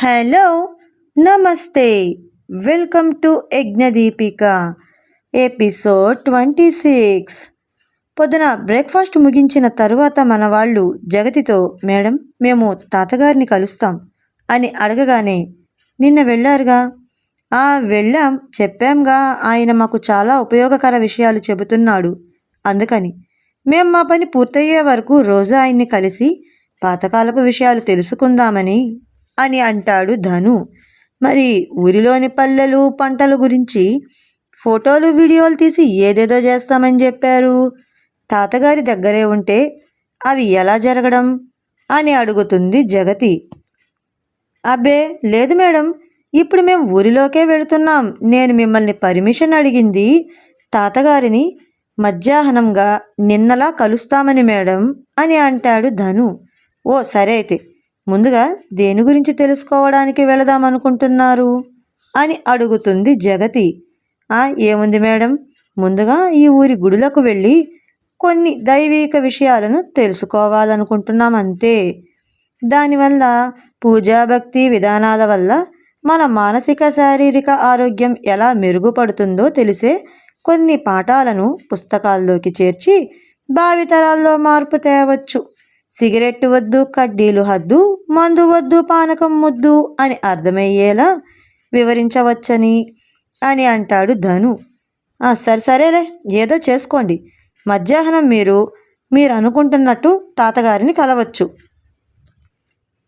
Hello, నమస్తే, welcome to యజ్ఞదీపిక episode 26. పొద్దున breakfast ముగించిన తరువాత మన వాళ్ళు జగతితో, మేడం మేము తాతగారిని కలుస్తాం అని అడగగానే, నిన్న వెళ్ళారుగా? వెళ్ళాం, చెప్పాంగా, ఆయన మాకు చాలా ఉపయోగకర విషయాలు చెబుతున్నాడు, అందుకని మేం మా పని పూర్తయ్యే వరకు రోజు ఆయన్ని కలిసి పాతకాలపు విషయాలు తెలుసుకుందామని అని అంటాడు ధను. మరి ఊరిలోని పల్లెలు పంటల గురించి ఫోటోలు వీడియోలు తీసి ఏదేదో చేస్తామని చెప్పారు. తాతగారి దగ్గరే ఉంటే అవి ఎలా జరగడం అని అడుగుతుంది జగతి. అబ్బే లేదు మేడం, ఇప్పుడు మేము ఊరిలోకే వెళుతున్నాం. నేను మిమ్మల్ని పర్మిషన్ అడిగింది తాతగారిని మధ్యాహ్నంగా నిన్నలా కలుస్తామని మేడం అని అంటాడు ధను. ఓ సరే, అయితే ముందుగా దేని గురించి తెలుసుకోవడానికి వెళదామనుకుంటున్నారు అని అడుగుతుంది జగతి. ఏముంది మేడం, ముందుగా ఈ ఊరి గుడులకు వెళ్ళి కొన్ని దైవిక విషయాలను తెలుసుకోవాలనుకుంటున్నాం అంతే. దానివల్ల పూజాభక్తి విధానాల వల్ల మన మానసిక శారీరక ఆరోగ్యం ఎలా మెరుగుపడుతుందో తెలిసే కొన్ని పాఠాలను పుస్తకాల్లోకి చేర్చి భావితరాల్లో మార్పు తేవచ్చు. సిగరెట్ వద్దు, కడ్డీలు హద్దు, మందు వద్దు, పానకం ముద్దు అని అర్థమయ్యేలా వివరించవచ్చని అని అంటాడు ధను. సరేలే, ఏదో చేసుకోండి. మధ్యాహ్నం మీరు అనుకుంటున్నట్టు తాతగారిని కలవచ్చు.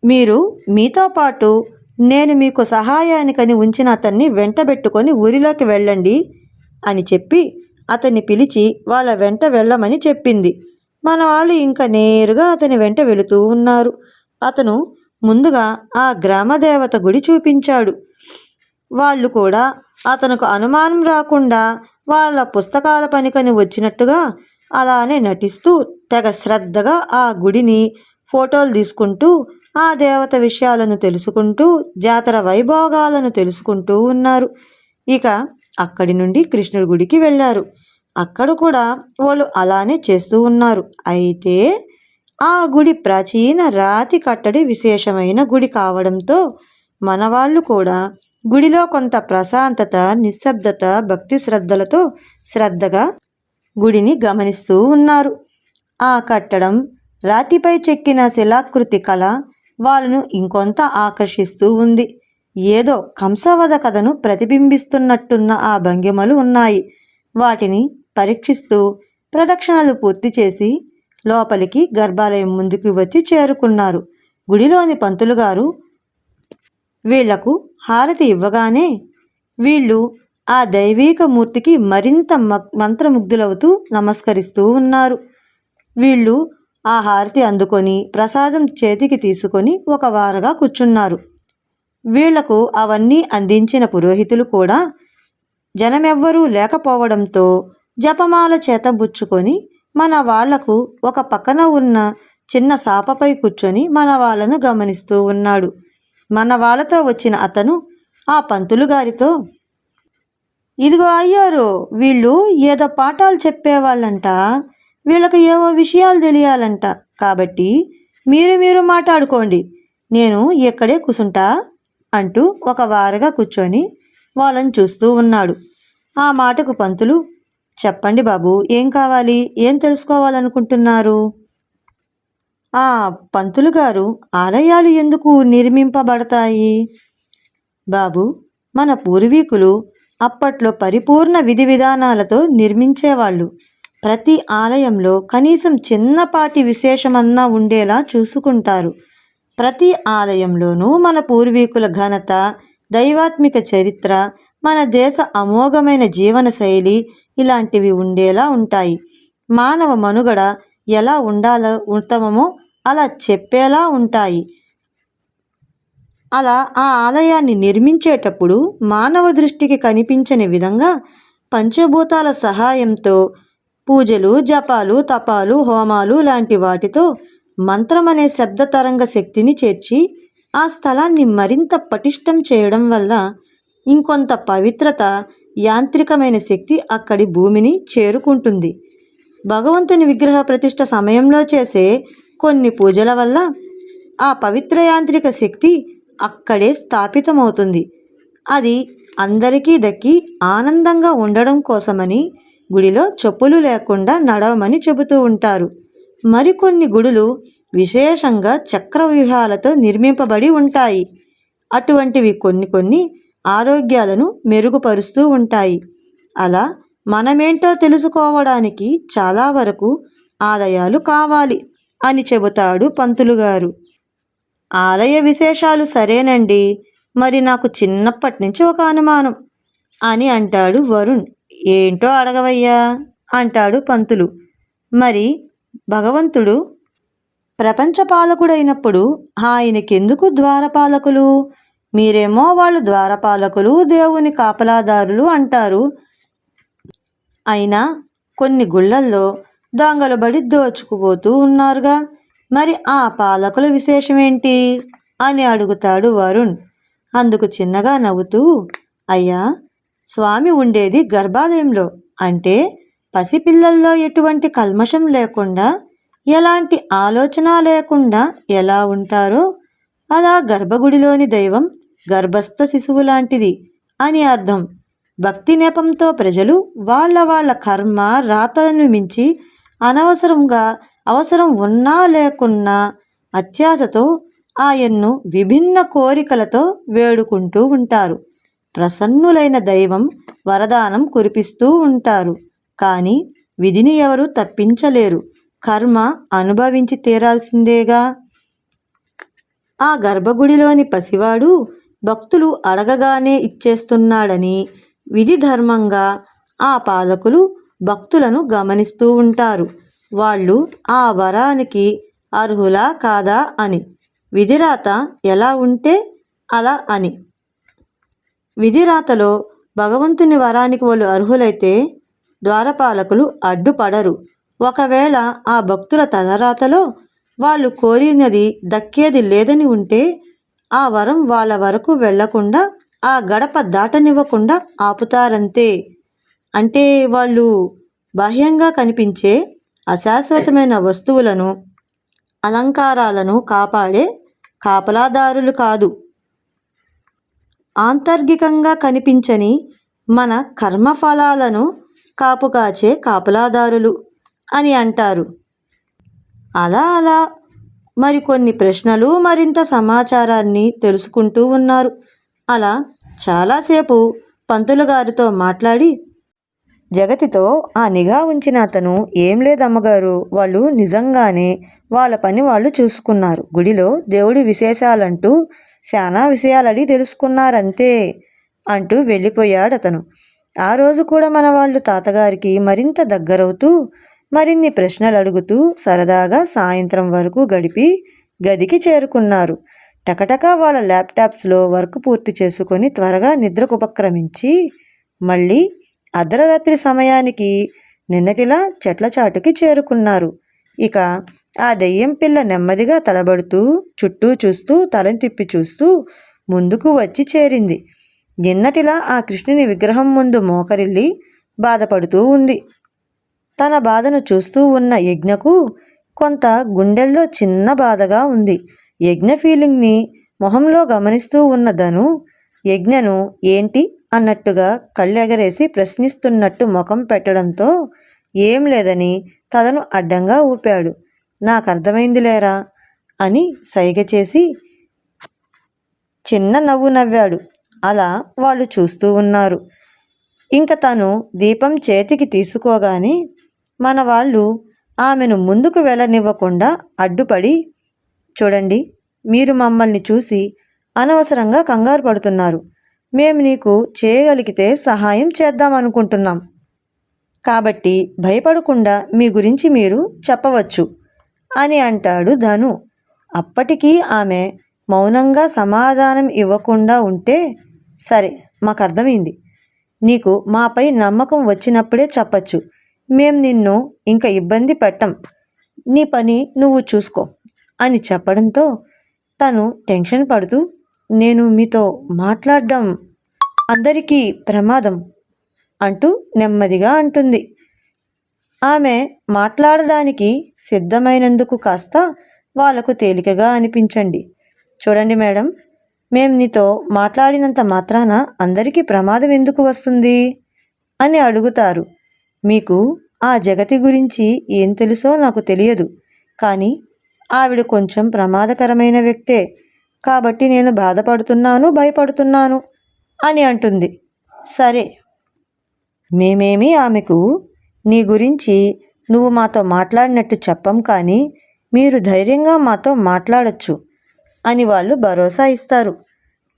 మీరు మీతో పాటు నేను మీకు సహాయానికని ఉంచిన అతన్ని వెంటబెట్టుకొని ఊరిలోకి వెళ్ళండి అని చెప్పి అతన్ని పిలిచి వాళ్ళ వెంట వెళ్ళమని చెప్పింది. మన వాళ్ళు ఇంకా నేరుగా అతని వెంట వెళుతూ ఉన్నారు. అతను ముందుగా ఆ గ్రామదేవత గుడి చూపించాడు. వాళ్ళు కూడా అతనుకు అనుమానం రాకుండా వాళ్ళ పుస్తకాల పనికని వచ్చినట్టుగా అలానే నటిస్తూ తెగ శ్రద్ధగా ఆ గుడిని ఫోటోలు తీసుకుంటూ ఆ దేవత విషయాలను తెలుసుకుంటూ జాతర వైభోగాలను తెలుసుకుంటూ ఉన్నారు. ఇక అక్కడి నుండి కృష్ణుడి గుడికి వెళ్ళారు. అక్కడ కూడా వాళ్ళు అలానే చేస్తూ ఉన్నారు. అయితే ఆ గుడి ప్రాచీన రాతి కట్టడి విశేషమైన గుడి కావడంతో మన వాళ్ళు కూడా గుడిలో కొంత ప్రశాంతత, నిశ్శబ్దత, భక్తి శ్రద్ధలతో శ్రద్ధగా గుడిని గమనిస్తూ ఉన్నారు. ఆ కట్టడం, రాతిపై చెక్కిన శిలాకృతి కళ వాళ్ళను ఇంకొంత ఆకర్షిస్తూ ఉంది. ఏదో కంసవధ కథను ప్రతిబింబిస్తున్నట్టున్న ఆ భంగిమలు ఉన్నాయి. వాటిని పరీక్షిస్తూ ప్రదక్షిణలు పూర్తి చేసి లోపలికి గర్భాలయం ముందుకు వచ్చి చేరుకున్నారు. గుడిలోని పంతులు గారు వీళ్లకు హారతి ఇవ్వగానే వీళ్ళు ఆ దైవీక మూర్తికి మరింత మంత్రముగ్ధులవుతూ నమస్కరిస్తూ ఉన్నారు. వీళ్ళు ఆ హారతి అందుకొని ప్రసాదం చేతికి తీసుకొని ఒక వారగా కూర్చున్నారు. వీళ్లకు అవన్నీ అందించిన పురోహితులు కూడా జనమెవ్వరూ లేకపోవడంతో జపమాల చేతబుచ్చుకొని మన వాళ్లకు ఒక పక్కన ఉన్న చిన్న సాపపై కూర్చొని మన వాళ్ళను గమనిస్తూ ఉన్నాడు. మన వాళ్ళతో వచ్చిన అతను ఆ పంతులు గారితో, ఇదిగో అయ్యారు, వీళ్ళు ఏదో పాఠాలు చెప్పేవాళ్ళంట, వీళ్ళకి ఏవో విషయాలు తెలియాలంట, కాబట్టి మీరు మాట్లాడుకోండి, నేను ఇక్కడే కూసుంటా అంటూ ఒక వారగా కూర్చొని వాళ్ళని చూస్తూ ఉన్నాడు. ఆ మాటకు పంతులు, చెప్పండి బాబు, ఏం కావాలి, ఏం తెలుసుకోవాలనుకుంటున్నారు? పంతులు గారు, ఆలయాలు ఎందుకు నిర్మింపబడతాయి? బాబు, మన పూర్వీకులు అప్పట్లో పరిపూర్ణ విధి విధానాలతో నిర్మించేవాళ్ళు. ప్రతి ఆలయంలో కనీసం చిన్నపాటి విశేషమన్నా ఉండేలా చూసుకుంటారు. ప్రతి ఆలయంలోనూ మన పూర్వీకుల ఘనత, దైవాత్మిక చరిత్ర, మన దేశ అమోఘమైన జీవన శైలి ఇలాంటివి ఉండేలా ఉంటాయి. మానవ మనుగడ ఎలా ఉండాలో ఉత్తమమో అలా చెప్పేలా ఉంటాయి. అలా ఆ ఆలయాన్ని నిర్మించేటప్పుడు మానవ దృష్టికి కనిపించని విధంగా పంచభూతాల సహాయంతో పూజలు, జపాలు, తపాలు, హోమాలు లాంటి వాటితో మంత్రం అనే శబ్ద తరంగ శక్తిని చేర్చి ఆ స్థలాన్ని మరింత పటిష్టం చేయడం వల్ల ఇంకొంత పవిత్రత, యాంత్రికమైన శక్తి అక్కడి భూమిని చేరుకుంటుంది. భగవంతుని విగ్రహ ప్రతిష్ఠ సమయంలో చేసే కొన్ని పూజల వల్ల ఆ పవిత్ర యాంత్రిక శక్తి అక్కడే స్థాపితమవుతుంది. అది అందరికీ దక్కి ఆనందంగా ఉండడం కోసమని గుడిలో చెప్పులు లేకుండా నడవమని చెబుతూ ఉంటారు. మరికొన్ని గుడులు విశేషంగా చక్రవ్యూహాలతో నిర్మింపబడి ఉంటాయి. అటువంటివి కొన్ని కొన్ని ఆరోగ్యాలను మెరుగుపరుస్తూ ఉంటాయి. అలా మనమేంటో తెలుసుకోవడానికి చాలా వరకు ఆలయాలు కావాలి అని చెబుతాడు పంతులు గారు. ఆలయ విశేషాలు సరేనండి, మరి నాకు చిన్నప్పటి నుంచి ఒక అనుమానం అని అంటాడు వరుణ్. ఏంటో అడగవయ్యా అంటాడు పంతులు. మరి భగవంతుడు ప్రపంచ పాలకుడైనప్పుడు ఆయనకెందుకు ద్వారపాలకులు? మీరేమో వాళ్ళు ద్వారపాలకులు, దేవుని కాపలాదారులు అంటారు. అయినా కొన్ని గుళ్ళల్లో దొంగలు బడి దోచుకుపోతూ ఉన్నారుగా, మరి ఆ పాలకుల విశేషమేంటి అని అడుగుతాడు వరుణ్. అందుకు చిన్నగా నవ్వుతూ, అయ్యా, స్వామి ఉండేది గర్భాలయంలో, అంటే పసిపిల్లల్లో ఎటువంటి కల్మషం లేకుండా, ఎలాంటి ఆలోచన లేకుండా ఎలా ఉంటారో అలా గర్భగుడిలోని దైవం గర్భస్థ శిశువు లాంటిది అని అర్థం. భక్తి నెపంతో ప్రజలు వాళ్ళ కర్మ రాతను మించి అనవసరంగా అవసరం ఉన్నా లేకున్నా అత్యాశతో ఆయన్ను విభిన్న కోరికలతో వేడుకుంటూ ఉంటారు. ప్రసన్నులైన దైవం వరదానం కురిపిస్తూ ఉంటారు. కానీ విధిని ఎవరు తప్పించలేరు. కర్మ అనుభవించి తీరాల్సిందేగా. ఆ గర్భగుడిలోని పసివాడు భక్తులు అడగగానే ఇచ్చేస్తున్నాడని విధి ధర్మంగా ఆ పాలకులు భక్తులను గమనిస్తూ ఉంటారు. వాళ్ళు ఆ వరానికి అర్హులా కాదా అని. విధిరాత ఎలా ఉంటే అలా అని. విధిరాతలో భగవంతుని వరానికి వాళ్ళు అర్హులైతే ద్వారపాలకులు అడ్డుపడరు. ఒకవేళ ఆ భక్తుల తలరాతలో వాళ్ళు కోరినది దక్కేది లేదని ఉంటే ఆ వరం వాళ్ళ వరకు వెళ్లకుండా ఆ గడప దాటనివ్వకుండా ఆపుతారంతే. అంటే వాళ్ళు బాహ్యంగా కనిపించే అశాశ్వతమైన వస్తువులను, అలంకారాలను కాపాడే కాపలాదారులు కాదు, ఆంతర్గికంగా కనిపించని మన కర్మఫలాలను కాపుకాచే కాపలాదారులు అని అంటారు. అలా మరికొన్ని ప్రశ్నలు, మరింత సమాచారాన్ని తెలుసుకుంటూ ఉన్నారు. అలా చాలాసేపు పంతులు గారితో మాట్లాడి జగతితో ఆ నిఘా ఉంచిన అతను, ఏం లేదమ్మగారు, వాళ్ళు నిజంగానే వాళ్ళ పని వాళ్ళు చూసుకున్నారు. గుడిలో దేవుడి విశేషాలంటూ శానా విషయాలడి తెలుసుకున్నారంతే అంటూ వెళ్ళిపోయాడతను. ఆ రోజు కూడా మన వాళ్ళు తాతగారికి మరింత దగ్గరవుతూ మరిన్ని ప్రశ్నలు అడుగుతూ సరదాగా సాయంత్రం వరకు గడిపి గదికి చేరుకున్నారు. టకటకా వాళ్ళ ల్యాప్టాప్స్లో వర్క్ పూర్తి చేసుకొని త్వరగా నిద్రకు ఉపక్రమించి మళ్ళీ అర్ధరాత్రి సమయానికి నిన్నటిలా చెట్ల చాటుకి చేరుకున్నారు. ఇక ఆ దెయ్యం పిల్ల నెమ్మదిగా తడబడుతూ చుట్టూ చూస్తూ తలని తిప్పి చూస్తూ ముందుకు వచ్చి చేరింది. నిన్నటిలా ఆ కృష్ణుని విగ్రహం ముందు మోకరిల్లి బాధపడుతూ ఉంది. తన బాధను చూస్తూ ఉన్న యజ్ఞకు కొంత గుండెల్లో చిన్న బాధగా ఉంది. యజ్ఞ ఫీలింగ్ని మొహంలో గమనిస్తూ ఉన్న ధను యజ్ఞను ఏంటి అన్నట్టుగా కళ్ళెగరేసి ప్రశ్నిస్తున్నట్టు ముఖం పెట్టడంతో ఏం లేదని తలను అడ్డంగా ఊపాడు. నాకు అర్థమైంది లేరా అని సైగ చేసి చిన్న నవ్వు నవ్వాడు. అలా వాళ్ళు చూస్తూ ఉన్నారు. ఇంక తను దీపం చేతికి తీసుకోగానే మన వాళ్ళు ఆమెను ముందుకు వెళ్ళనివ్వకుండా అడ్డుపడి, చూడండి, మీరు మమ్మల్ని చూసి అనవసరంగా కంగారు పడుతున్నారు. మేము నీకు చేయగలిగితే సహాయం చేద్దామనుకుంటున్నాం. కాబట్టి భయపడకుండా మీ గురించి మీరు చెప్పవచ్చు అని అంటాడు ధను. అప్పటికీ ఆమె మౌనంగా సమాధానం ఇవ్వకుండా ఉంటే, సరే, మాకు అర్థమైంది. నీకు మాపై నమ్మకం వచ్చినప్పుడే చెప్పచ్చు. మేం నిన్ను ఇంకా ఇబ్బంది పెట్టం. నీ పని నువ్వు చూసుకో అని చెప్పడంతో తను టెన్షన్ పడుతూ, నేను మీతో మాట్లాడడం అందరికీ ప్రమాదం అంటూ నెమ్మదిగా అంటుంది. ఆమె మాట్లాడడానికి సిద్ధమైనందుకు కాస్త వాళ్లకు తేలికగా అనిపించండి. చూడండి మేడం, మేం నీతో మాట్లాడినంత మాత్రాన అందరికీ ప్రమాదం ఎందుకు వస్తుంది అని అడుగుతారు. మీకు ఆ జగతి గురించి ఏం తెలుసో నాకు తెలియదు, కానీ ఆవిడ కొంచెం ప్రమాదకరమైన వ్యక్తే, కాబట్టి నేను బాధపడుతున్నాను, భయపడుతున్నాను అని అంటుంది. సరే, మేమేమీ ఆమెకు నీ గురించి నువ్వు మాతో మాట్లాడినట్టు చెప్పం, కానీ మీరు ధైర్యంగా మాతో మాట్లాడచ్చు అని వాళ్ళు భరోసా ఇస్తారు.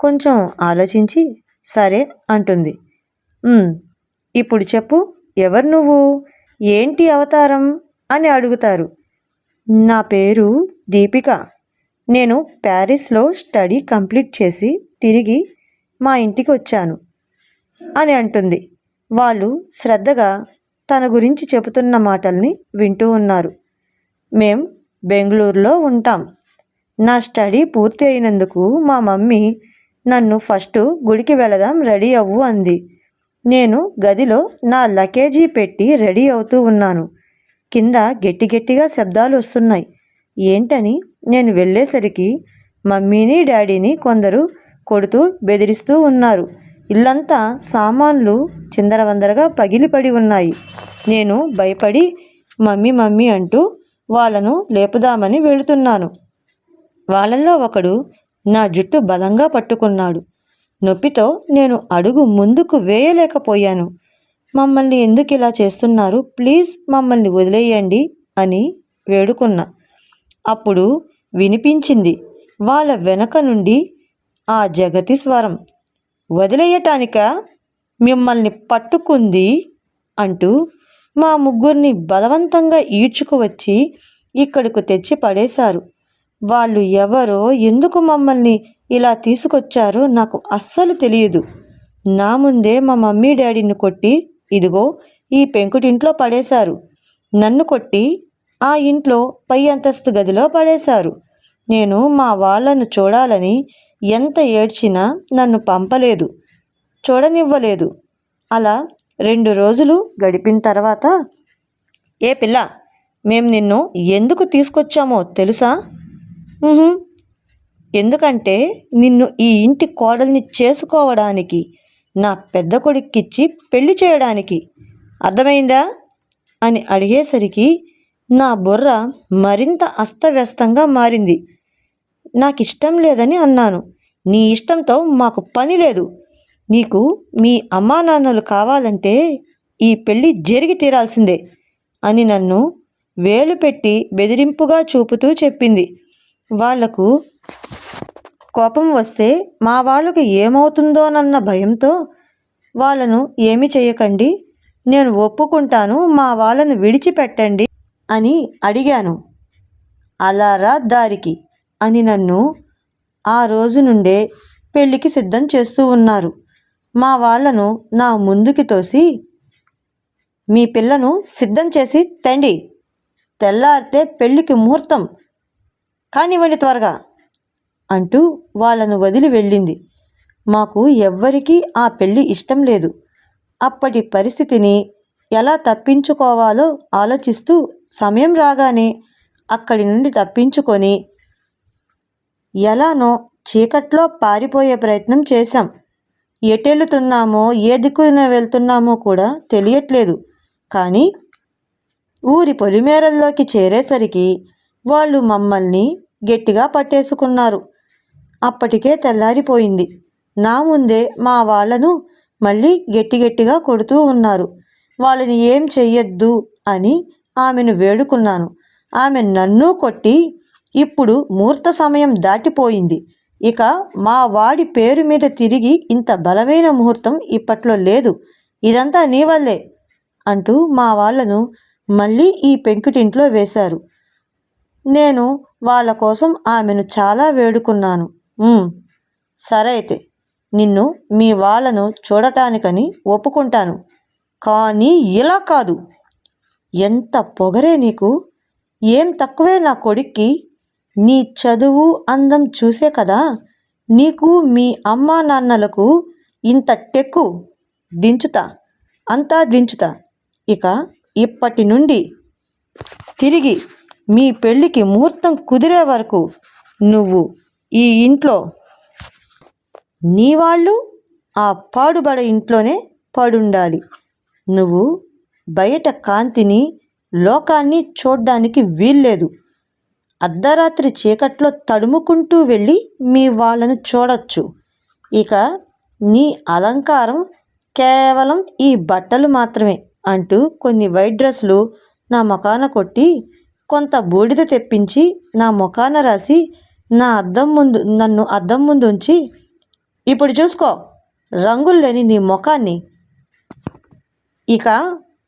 కొంచెం ఆలోచించి సరే అంటుంది. ఇప్పుడు చెప్పు, ఎవరు నువ్వు, ఏంటి అవతారం అని అడుగుతారు. నా పేరు దీపిక. నేను ప్యారిస్లో స్టడీ కంప్లీట్ చేసి తిరిగి మా ఇంటికి వచ్చాను అని అంటుంది. వాళ్ళు శ్రద్ధగా తన గురించి చెబుతున్న మాటల్ని వింటూ ఉన్నారు. మేం బెంగళూరులో ఉంటాం. నా స్టడీ పూర్తి అయినందుకు మా మమ్మీ నన్ను ఫస్ట్ గుడికి వెళదాం, రెడీ అవ్వు అంది. నేను గదిలో నా లగేజీ పెట్టి రెడీ అవుతూ ఉన్నాను. కింద గట్టిగా శబ్దాలు వస్తున్నాయి. ఏంటని నేను వెళ్ళేసరికి మమ్మీని డాడీని కొందరు కొడుతూ బెదిరిస్తూ ఉన్నారు. ఇల్లంతా సామాన్లు చిందరవందరగా పగిలిపడి ఉన్నాయి. నేను భయపడి మమ్మీ మమ్మీ అంటూ వాళ్ళను లేపుదామని వెళుతున్నాను. వాళ్ళల్లో ఒకడు నా జుట్టు బలంగా పట్టుకున్నాడు. నొప్పితో నేను అడుగు ముందుకు వేయలేకపోయాను. మమ్మల్ని ఎందుకు ఇలా చేస్తున్నారు, ప్లీజ్ మమ్మల్ని వదిలేయండి అని వేడుకున్నా. అప్పుడు వినిపించింది వాళ్ళ వెనక నుండి ఆ జగతి స్వరం. వదిలేయటానిక మిమ్మల్ని పట్టుకుంది అంటూ మా ముగ్గురిని బలవంతంగా ఈడ్చుకువచ్చి ఇక్కడకు తెచ్చి పడేశారు. వాళ్ళు ఎవరో, ఎందుకు మమ్మల్ని ఇలా తీసుకొచ్చారో నాకు అస్సలు తెలియదు. నా ముందే మా మమ్మీ డాడీని కొట్టి ఇదిగో ఈ పెంకుటింట్లో పడేశారు. నన్ను కొట్టి ఆ ఇంట్లో పై అంతస్తు గదిలో పడేశారు. నేను మా వాళ్ళను చూడాలని ఎంత ఏడ్చినా నన్ను పంపలేదు, చూడనివ్వలేదు. అలా 2 రోజులు గడిపిన తర్వాత, ఏ పిల్ల, మేము నిన్ను ఎందుకు తీసుకొచ్చామో తెలుసా? ఎందుకంటే నిన్ను ఈ ఇంటి కోడల్ని చేసుకోవడానికి, నా పెద్ద కొడుక్కిచ్చి పెళ్లి చేయడానికి. అర్థమైందా అని అడిగేసరికి నా బుర్ర మరింత అస్తవ్యస్తంగా మారింది. నాకు ఇష్టం లేదని అన్నాను. నీ ఇష్టంతో మాకు పని లేదు. నీకు మీ అమ్మా నాన్నలు కావాలంటే ఈ పెళ్ళి జరిగి తీరాల్సిందే అని నన్ను వేలు పెట్టి బెదిరింపుగా చూపుతూ చెప్పింది. వాళ్లకు కోపం వస్తే మా వాళ్ళకు ఏమవుతుందోనన్న భయంతో వాళ్ళను ఏమి చేయకండి, నేను ఒప్పుకుంటాను, మా వాళ్ళను విడిచిపెట్టండి అని అడిగాను. అలా రా దారికి అని నన్ను ఆ రోజు నుండే పెళ్ళికి సిద్ధం చేస్తూ ఉన్నారు. మా వాళ్ళను నా ముందుకి తోసి, మీ పిల్లను సిద్ధం చేసి తండి, తెల్లారితే పెళ్ళికి ముహూర్తం కానివ్వండి త్వరగా అంటూ వాళ్ళను వదిలి వెళ్ళింది. మాకు ఎవ్వరికీ ఆ పెళ్ళి ఇష్టం లేదు. అప్పటి పరిస్థితిని ఎలా తప్పించుకోవాలో ఆలోచిస్తూ సమయం రాగానే అక్కడి నుండి తప్పించుకొని ఎలానో చీకట్లో పారిపోయే ప్రయత్నం చేశాం. ఎటెళ్తున్నామో ఏ దిక్కున వెళ్తున్నామో కూడా తెలియట్లేదు. కానీ ఊరి పొలిమేరల్లోకి చేరేసరికి వాళ్ళు మమ్మల్ని గట్టిగా పట్టేసుకున్నారు. అప్పటికే తెల్లారిపోయింది. నా ముందే మా వాళ్ళను మళ్ళీ గట్టిగా కొడుతూ ఉన్నారు. వాళ్ళని ఏం చెయ్యొద్దు అని ఆమెను వేడుకున్నాను. ఆమె నన్ను కొట్టి, ఇప్పుడు ముహూర్త సమయం దాటిపోయింది, ఇక మా వాడి పేరు మీద తిరిగి ఇంత బలమైన ముహూర్తం ఇప్పట్లో లేదు, ఇదంతా నీ వల్లే అంటూ మా వాళ్ళను మళ్ళీ ఈ పెంకుటింట్లో వేశారు. నేను వాళ్ళ కోసం ఆమెను చాలా వేడుకున్నాను. సరే అయితే నిన్ను మీ వాళ్ళను చూడటానికని ఒప్పుకుంటాను, కానీ ఇలా కాదు. ఎంత పొగరే నీకు, ఏం తక్కువే నా కొడుక్కి. నీ చదువు అందం చూసే కదా నీకు మీ అమ్మా నాన్నలకు ఇంత టెక్కు. దించుతా, అంతా దించుతా. ఇక ఇప్పటి నుండి తిరిగి మీ పెళ్ళికి ముహూర్తం కుదిరే వరకు నువ్వు ఈ ఇంట్లో నీ వాళ్ళు ఆ పాడుబడ ఇంట్లోనే పడుండాలి. నువ్వు బయట కాంతిని, లోకాన్ని చూడ్డానికి వీల్లేదు. అర్ధరాత్రి చీకట్లో తడుముకుంటూ వెళ్ళి మీ వాళ్ళను చూడొచ్చు. ఇక నీ అలంకారం కేవలం ఈ బట్టలు మాత్రమే అంటూ కొన్ని వైట్ డ్రెస్సులు నా ముఖాన కొట్టి, కొంత బూడిద తెప్పించి నా ముఖాన రాసి నన్ను అద్దం ముందు ఉంచి, ఇప్పుడు చూసుకో రంగులు లేని నీ ముఖాన్ని. ఇక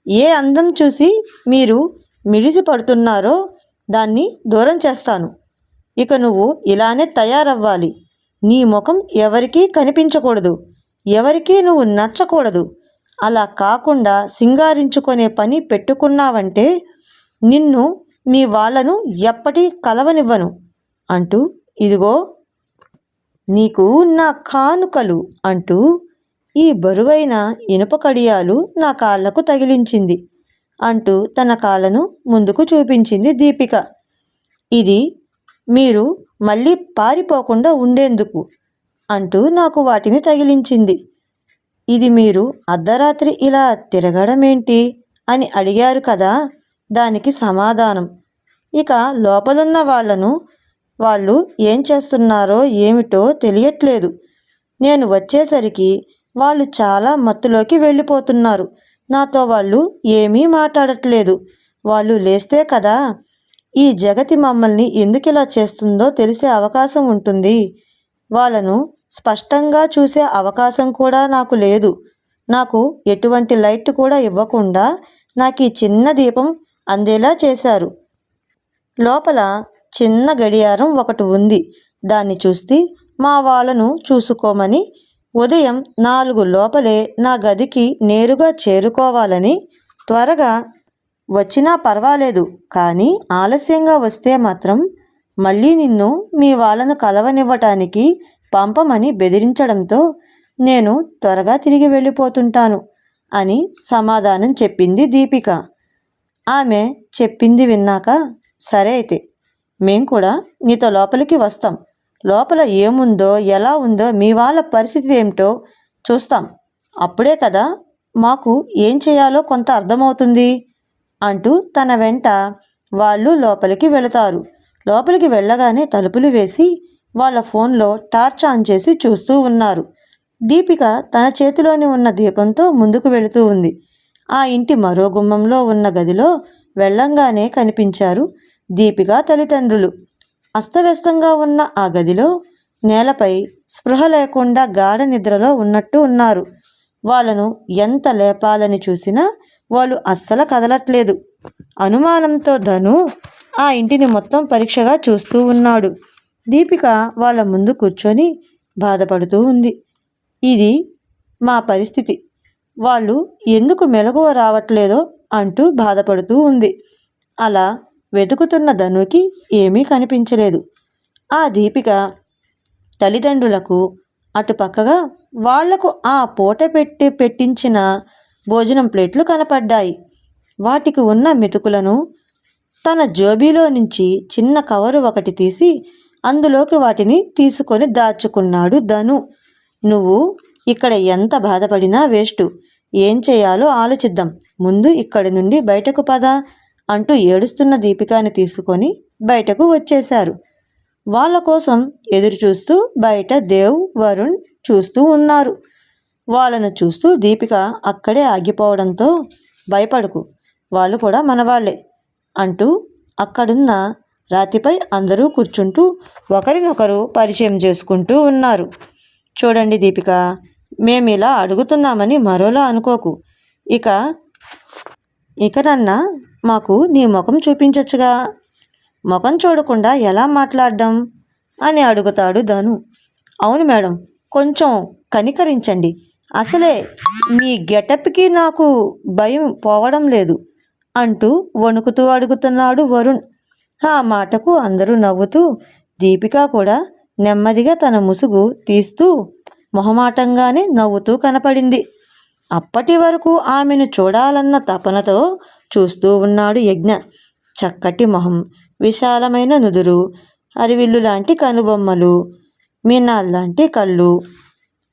ఏ అందం చూసి మీరు మిడిసి పడుతున్నారో దాన్ని దూరం చేస్తాను. ఇక నువ్వు ఇలానే తయారవ్వాలి. నీ ముఖం ఎవరికీ కనిపించకూడదు, ఎవరికీ నువ్వు నచ్చకూడదు. అలా కాకుండా సింగారించుకునే పని పెట్టుకున్నావంటే నిన్ను మీ వాళ్ళను ఎప్పటి కలవనివ్వను అంటూ, ఇదిగో నీకు నా కానుకలు అంటూ ఈ బరువైన ఇనుప కడియాలు నా కాళ్లకు తగిలించింది అంటూ తన కాళ్ళను ముందుకు చూపించింది దీపిక. ఇది మీరు మళ్ళీ పారిపోకుండా ఉండేందుకు అంటూ నాకు వాటిని తగిలించింది. ఇది మీరు అర్ధరాత్రి ఇలా తిరగడమేంటి అని అడిగారు కదా, దానికి సమాధానం. ఇక లోపలున్న వాళ్ళు ఏం చేస్తున్నారో ఏమిటో తెలియట్లేదు. నేను వచ్చేసరికి వాళ్ళు చాలా మత్తులోకి వెళ్ళిపోతున్నారు. నాతో వాళ్ళు ఏమీ మాట్లాడట్లేదు. వాళ్ళు లేస్తే కదా ఈ జగతి మమ్మల్ని ఎందుకిలా చేస్తుందో తెలిసే అవకాశం ఉంటుంది. వాళ్ళను స్పష్టంగా చూసే అవకాశం కూడా నాకు లేదు. నాకు ఎటువంటి లైట్ కూడా ఇవ్వకుండా నాకు ఈ చిన్న దీపం అందేలా చేశారు. లోపల చిన్న గడియారం ఒకటి ఉంది. దాన్ని చూస్తే మా వాళ్ళను చూసుకోమని ఉదయం 4 లోపలే నా గదికి నేరుగా చేరుకోవాలని, త్వరగా వచ్చినా పర్వాలేదు కానీ ఆలస్యంగా వస్తే మాత్రం మళ్ళీ నిన్ను మీ వాళ్ళను కలవనివ్వటానికి పంపమని బెదిరించడంతో నేను త్వరగా తిరిగి వెళ్ళిపోతుంటాను అని సమాధానం చెప్పింది దీపిక. ఆమె చెప్పింది విన్నాక, సరే అయితే మేం కూడా నీతో లోపలికి వస్తాం. లోపల ఏముందో ఎలా ఉందో మీ వాళ్ళ పరిస్థితి ఏమిటో చూస్తాం. అప్పుడే కదా మాకు ఏం చేయాలో కొంత అర్థమవుతుంది అంటూ తన వెంట వాళ్ళు లోపలికి వెళతారు. లోపలికి వెళ్ళగానే తలుపులు వేసి వాళ్ళ ఫోన్లో టార్చ్ ఆన్ చేసి చూస్తూ ఉన్నారు. దీపిక తన చేతిలోని ఉన్న దీపంతో ముందుకు వెళుతూ ఉంది. ఆ ఇంటి మరో గుమ్మంలో ఉన్న గదిలో వెళ్ళంగానే కనిపించారు దీపిక తల్లిదండ్రులు. అస్తవ్యస్తంగా ఉన్న ఆ గదిలో నేలపై స్పృహ లేకుండా గాఢ నిద్రలో ఉన్నట్టు ఉన్నారు. వాళ్ళను ఎంత లేపాలని చూసినా వాళ్ళు అస్సలు కదలట్లేదు. అనుమానంతో ధను ఆ ఇంటిని మొత్తం పరీక్షగా చూస్తూ ఉన్నాడు. దీపిక వాళ్ళ ముందు కూర్చొని బాధపడుతూ ఉంది. ఇది మా పరిస్థితి, వాళ్ళు ఎందుకు మెలకువ రావట్లేదో అంటూ బాధపడుతూ ఉంది. అలా వెతుకుతున్న ధనుకి ఏమీ కనిపించలేదు. ఆ దీపిక తల్లిదండ్రులకు అటుపక్కగా వాళ్లకు ఆ పూట పెట్టించిన భోజనం ప్లేట్లు కనపడ్డాయి. వాటికి ఉన్న మెతుకులను తన జోబీలో నుంచి చిన్న కవరు ఒకటి తీసి అందులోకి వాటిని తీసుకొని దాచుకున్నాడు ధను. నువ్వు ఇక్కడ ఎంత బాధపడినా వేస్టు, ఏం చేయాలో ఆలోచిద్దాం, ముందు ఇక్కడి నుండి బయటకు పద అంటూ ఏడుస్తున్న దీపికాని తీసుకొని బయటకు వచ్చేశారు. వాళ్ళ కోసం ఎదురు చూస్తూ బయట దేవ్, వరుణ్ చూస్తూ ఉన్నారు. వాళ్ళను చూస్తూ దీపిక అక్కడే ఆగిపోవడంతో, భయపడకు, వాళ్ళు కూడా మనవాళ్లే అంటూ అక్కడున్న రాతిపై అందరూ కూర్చుంటూ ఒకరినొకరు పరిచయం చేసుకుంటూ ఉన్నారు. చూడండి దీపిక, మేమిలా అడుగుతున్నామని మరోలా అనుకోకు. ఇకనన్నా మాకు నీ ముఖం చూపించచ్చుగా, ముఖం చూడకుండా ఎలా మాట్లాడడం అని అడుగుతాడు ధను. అవును మేడం, కొంచెం కనికరించండి, అసలే మీ గెటప్కి నాకు భయం పోవడం లేదు అంటూ వణుకుతూ అడుగుతున్నాడు వరుణ్. ఆ మాటకు అందరూ నవ్వుతూ, దీపిక కూడా నెమ్మదిగా తన ముసుగు తీస్తూ మొహమాటంగానే నవ్వుతూ కనపడింది. అప్పటి వరకు ఆమెను చూడాలన్న తపనతో చూస్తూ ఉన్నాడు యజ్ఞ. చక్కటి మొహం, విశాలమైన నుదురు, అరివిల్లు లాంటి కనుబొమ్మలు, మీనాల్లాంటి కళ్ళు,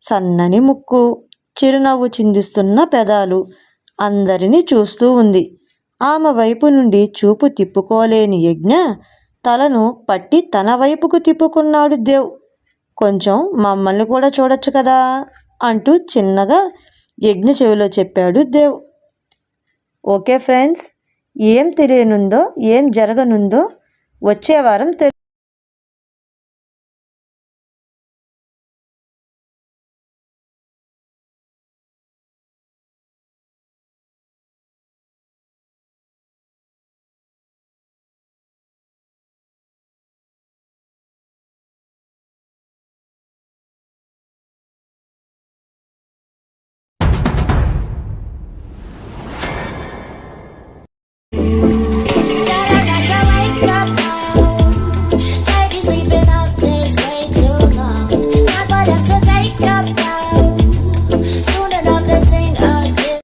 సన్నని ముక్కు, చిరునవ్వు చిందిస్తున్న పెదాలు అందరినీ చూస్తూ ఉంది. ఆమె వైపు నుండి చూపు తిప్పుకోలేని యజ్ఞ తలను పట్టి తన వైపుకు తిప్పుకున్నాడు దేవ్. కొంచెం మమ్మల్ని కూడా చూడొచ్చు కదా అంటూ చిన్నగా యజ్ఞ చెవిలో చెప్పాడు దేవ్. ఓకే ఫ్రెండ్స్, ఏం తెలియనుందో ఏం జరగనుందో వచ్చే వారం